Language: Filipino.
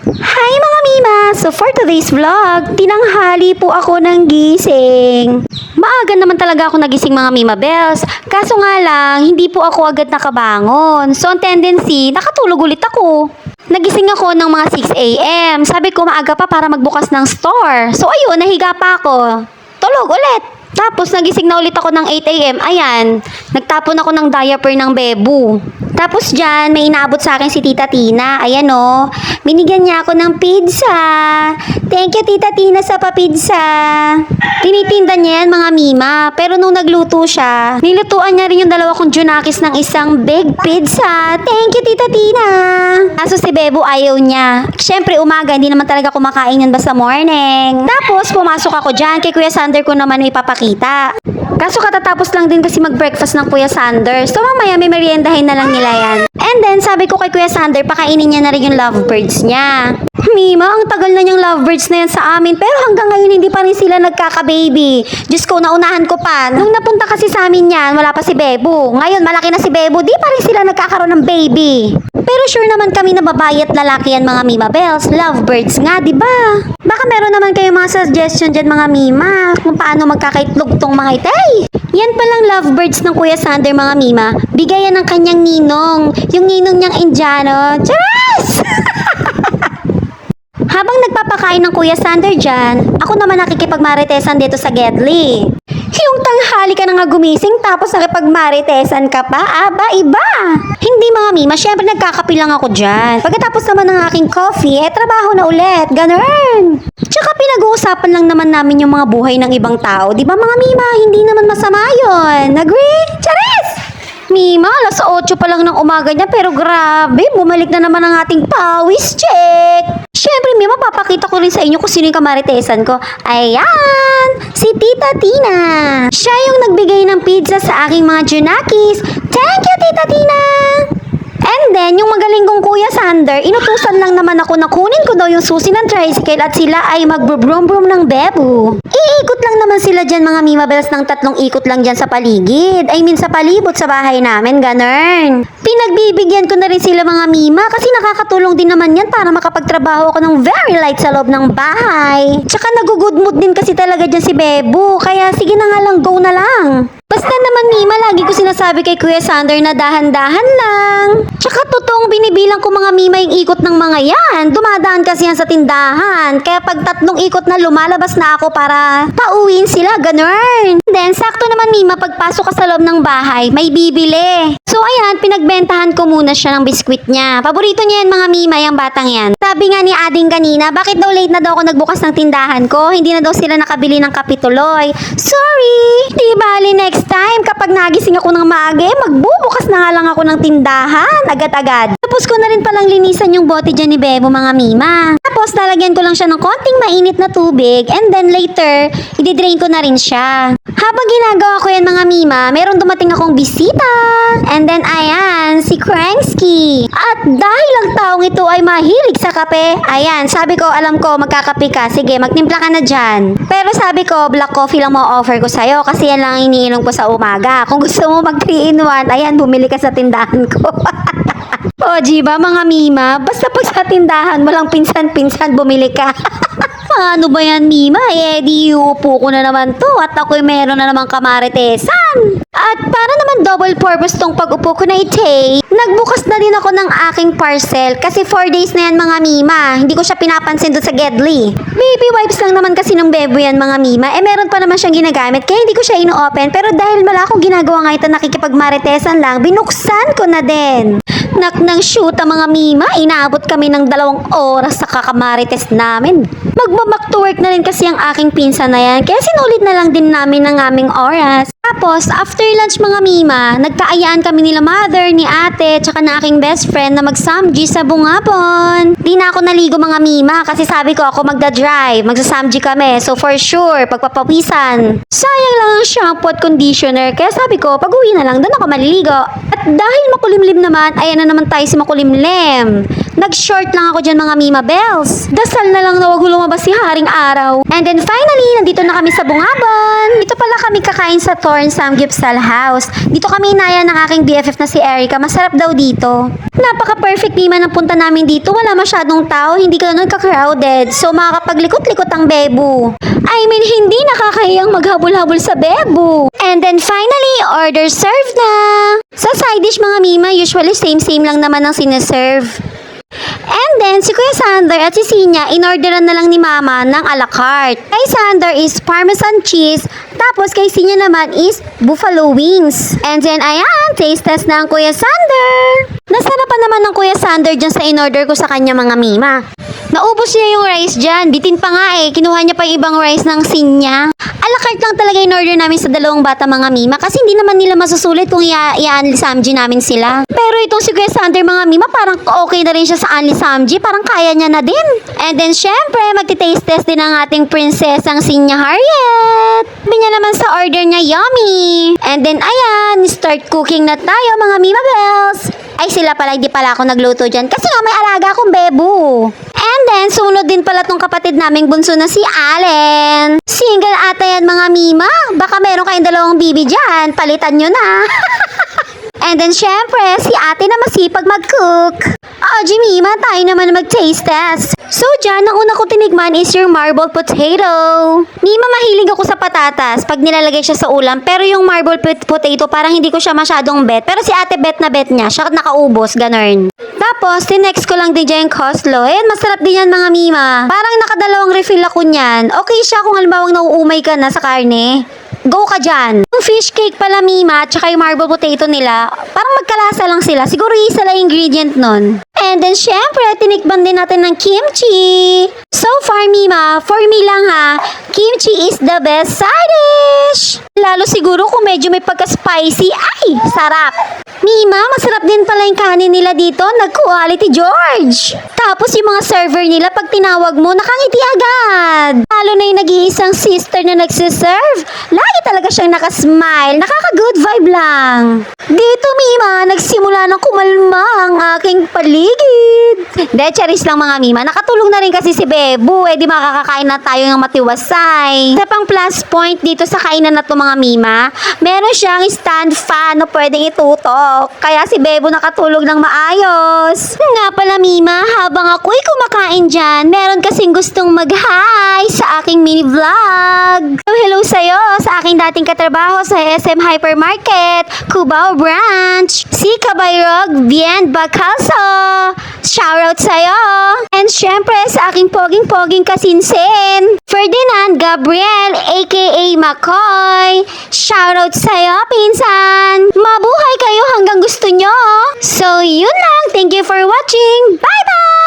Hi mga Mima! So for today's vlog, tinanghali po ako ng gising. Maaga naman talaga ako nagising mga Mima Bells. Kaso nga lang, hindi po ako agad nakabangon. So ang tendency, nakatulog ulit ako. Nagising ako ng mga 6 a.m. Sabi ko maaga pa para magbukas ng store. So ayun, nahiga pa ako. Tulog ulit. Tapos nagising na ulit ako ng 8 a.m. Ayan, nagtapon ako ng diaper ng Bebu. Tapos dyan, may inaabot sa akin si Tita Tina. Ayan o, binigyan niya ako ng pizza. Thank you Tita Tina sa papizza. Tinitinda niya yan mga Mima. Pero nung nagluto siya, nilutuan niya rin yung dalawa kong Junakis ng isang big pizza. Thank you Tita Tina. Kaso si Bebu ayaw niya. Siyempre umaga, hindi naman talaga kumakain yan basta morning. Tapos pumasok ako dyan, kay Kuya Sander ko naman ipapakita. Kaso katatapos lang din kasi mag-breakfast ng Kuya Sander. So mamaya may meriendahin na lang nila yan. And then sabi ko kay Kuya Sander, pakainin niya na rin yung lovebirds niya. Mima, ang tagal na niyang lovebirds na yan sa amin. Pero hanggang ngayon hindi pa rin sila nagkaka-baby. Diyos ko, naunahan ko pa. Nung napunta kasi sa amin yan, wala pa si Bebu. Ngayon malaki na si Bebu, di pa rin sila nagkakaroon ng baby. Pero sure naman kami na babae at lalaki yan mga Mima Bells. Lovebirds nga, di ba? Baka meron naman kayo mga suggestion dyan mga Mima kung paano magkakaitlog tong mga itay. Yan palang lovebirds ng Kuya Sander mga Mima. Bigayan ng kanyang ninong. Yung ninong niyang Indiano. Charas! Habang nagpapakain ng Kuya Sander dyan, ako naman nakikipagmaritesan dito sa Gedli. Yung tanghali ka na nga gumising tapos nakipagmaritesan ka pa, aba iba. Hindi mga Mima, syempre nagkakape lang ako dyan. Pagkatapos naman ng aking coffee, trabaho na ulit, ganun. Tsaka pinag-uusapan lang naman namin yung mga buhay ng ibang tao. Di ba mga Mima, hindi naman masama yun. Agree? Charis! Mima, alas 8 pa lang ng umaga niya pero grabe, bumalik na naman ang ating pawis check. Siyempre, Mima, papakita ko rin sa inyo kung sino yung kamaritesan ko. Ayan! Si Tita Tina! Siya yung nagbigay ng pizza sa aking mga Junakis. Thank you, Tita Tina! And then, yung magaling kong Kuya Sander, inutusan lang naman ako na kunin ko daw yung susi ng tricycle at sila ay mag-brum-brum ng Bebu. Iikot lang naman sila dyan mga Mima Bells ng 3 ikot lang dyan sa paligid. I mean sa palibot sa bahay namin, ganun. Pinagbibigyan ko na rin sila mga Mima kasi nakakatulong din naman yan para makapagtrabaho ako ng very light sa loob ng bahay. Tsaka nag-good mood din kasi talaga dyan si Bebu, kaya sige na nga lang, go na lang. Basta naman Mima, lagi ko sinasabi kay Kuya Sander na dahan-dahan lang. Tsaka totoong binibilang ko mga Mima yung ikot ng mga yan. Dumadaan kasi yan sa tindahan. Kaya pag 3 ikot na lumalabas na ako para pauwiin sila, ganun. Then sakto naman Mima, pagpasok ka sa loob ng bahay, may bibili. So ayan, pinagbentahan ko muna siya ng biskwit niya. Paborito niya yan mga Mima, yung batang yan. Sabi nga ni Ading kanina, bakit daw late na daw ako nagbukas ng tindahan ko? Hindi na daw sila nakabili ng kapituloy. Sorry! Di bali next time, kapag nagising ako ng maaga, magbubukas na nga lang ako ng tindahan, agad-agad. Tapos ko na rin palang linisan yung bote dyan ni Bebo mga Mima. Tapos lalagyan ko lang siya ng konting mainit na tubig and then later, i-drain ko na rin siya. Habang ginagawa ko yan mga Mima, meron dumating akong bisita. And then ayan, si Cranksky. At dahil ang taong ito ay mahilig sa kape, ayan, sabi ko, alam ko, magkakape ka. Sige, magtimpla ka na dyan. Pero sabi ko, black coffee lang ma-offer ko sa'yo kasi yan lang iniinom ko sa umaga. Kung gusto mo mag 3-in-1, ayan, bumili ka sa tindahan ko. O, diba mga Mima? Basta pag sa tindahan, walang pinsan-pinsan, bumili ka. Ano ba yan, Mima? Di uupo ko na naman to at ako'y meron na naman kamaritesan. At para naman double purpose tong pag-upo ko na ite, nagbukas na din ako ng aking parcel kasi 4 days na yan mga Mima. Hindi ko siya pinapansin doon sa Gedli. Baby wipes lang naman kasi ng Bebo yan mga Mima. Meron pa naman siyang ginagamit kaya hindi ko siya ino-open. Pero dahil wala akong ginagawa nga ito, nakikipagmaritesan lang, binuksan ko na din. Nak ng shoot ang mga Mima, inaabot kami ng 2 oras sa kakamarites namin. Magbaback to work na rin kasi ang aking pinsan na yan, kaya sinulit na lang din namin ang aming oras. Tapos, after lunch mga Mima, nagkaayaan kami nila mother, ni ate, tsaka na aking best friend na mag-samji sa Bungabon. Di na ako naligo mga Mima kasi sabi ko ako magda-drive, magsasamji kami. So for sure, pagpapawisan. Sayang lang ang shampoo at conditioner, kaya sabi ko, pag-uwi na lang, doon ako maliligo. At dahil makulimlim naman, ayan na naman tayo si makulimlim. Nag-short lang ako dyan mga Mima Bells. Dasal na lang na wag lumabas si Haring Araw. And then finally, nandito na kami sa Bungabon. Dito pala kami kakain sa Lauren Samgyeopsal House. Dito kami inaya ng aking BFF na si Erica. Masarap daw dito. Napaka-perfect naman ang punta namin dito. Wala masyadong tao, hindi ganun ka-crowded. So makakapaglikot-likot ang bebu. I mean, hindi nakakahiyang maghabol-habol sa bebu. And then finally, order served na. Sa side dish mga mima, usually same-same lang naman ang sineserve. And then, si Kuya Sander at si Sinya, inorderan na lang ni Mama ng a la carte. Kay Sander is parmesan cheese, tapos kay Sinya naman is buffalo wings. And then, ayan, taste test na ang Kuya Sander. Nasarapan naman ng Kuya Sander dyan sa inorder ko sa kanya mga mima. Naubos niya yung rice dyan. Bitin pa nga eh. Kinuha niya pa yung ibang rice ng Sinya. A la carte lang talaga in-order namin sa dalawang bata mga mima kasi hindi naman nila masusulit kung i-unli samji namin sila. Pero itong si Kuya Sander mga mima parang okay na rin siya sa unli samji. Parang kaya niya na din. And then syempre magti-taste test din ang ating prinsesang Sinya Harriet. Sabi niya naman sa order niya yummy. And then ayan, start cooking na tayo mga mima bells. Ay sila pala, hindi pala ako nagluto dyan kasi nga may alaga akong bebu. And then, sumunod din pala tong kapatid naming bunso na si Allen. Single ata yan mga mima. Baka meron kayong dalawang bibi dyan. Palitan nyo na. And then, syempre, si ate na masipag mag-cook. Jimima, tayo naman na mag-taste test. So, dyan, ang una ko tinikman is yung marble potato. Mima, mahilig ako sa patatas pag nilalagay siya sa ulam. Pero yung marble potato, parang hindi ko siya masyadong bet. Pero si ate bet na bet niya. Siya nakaubos, ganun. Tapos, tinext ko lang din dyan yung coleslaw. Ayan, masarap din yan mga mima. Parang nakadalawang refill ako niyan. Okay siya kung halimbawa nauumay ka na sa karne. Go ka dyan. Yung fish cake pala mima, tsaka yung marble potato nila, parang magkalasa lang sila. Siguro isa lang ingredient nun. And then, syempre, tinikban din natin ng kimchi. So far, mima, for me lang ha, kimchi is the best side dish. Lalo siguro kung medyo may pagka-spicy, ay, sarap. Mima, masarap din pala yung kanin nila dito, nag-quality George. Tapos yung mga server nila, pag tinawag mo, nakangiti agad. Lalo na yung nag-iisang sister na nagsiserve. Lagi talaga siyang nakasmile, nakaka-good vibe lang. Dito, Mima, nagsimula na kumalma ang aking paligid. De, charis lang mga Mima. Nakatulong na rin kasi si Bebu, di makakakain na tayo ng matiwasay. Sa pang plus point dito sa kainan na to mga Mima, meron siyang stand fan na pwedeng itutok. Kaya si Bebu nakatulog ng maayos. Nga pala Mima, habang ako'y kumakain dyan, meron kasing gustong mag-hi sa aking mini vlog. Hello sa'yo, sa aking dating katrabaho sa SM Hypermarket, Cubao Branch, si Kabayrog Bien Bacalso. Shoutout sa'yo. And syempre sa aking poging-poging kasinsin, Ferdinand Gabriel aka McCoy. Shoutout sa'yo, pinsan. Mabuhay kayo hanggang gusto nyo. So yun lang. Thank you for watching. Bye-bye!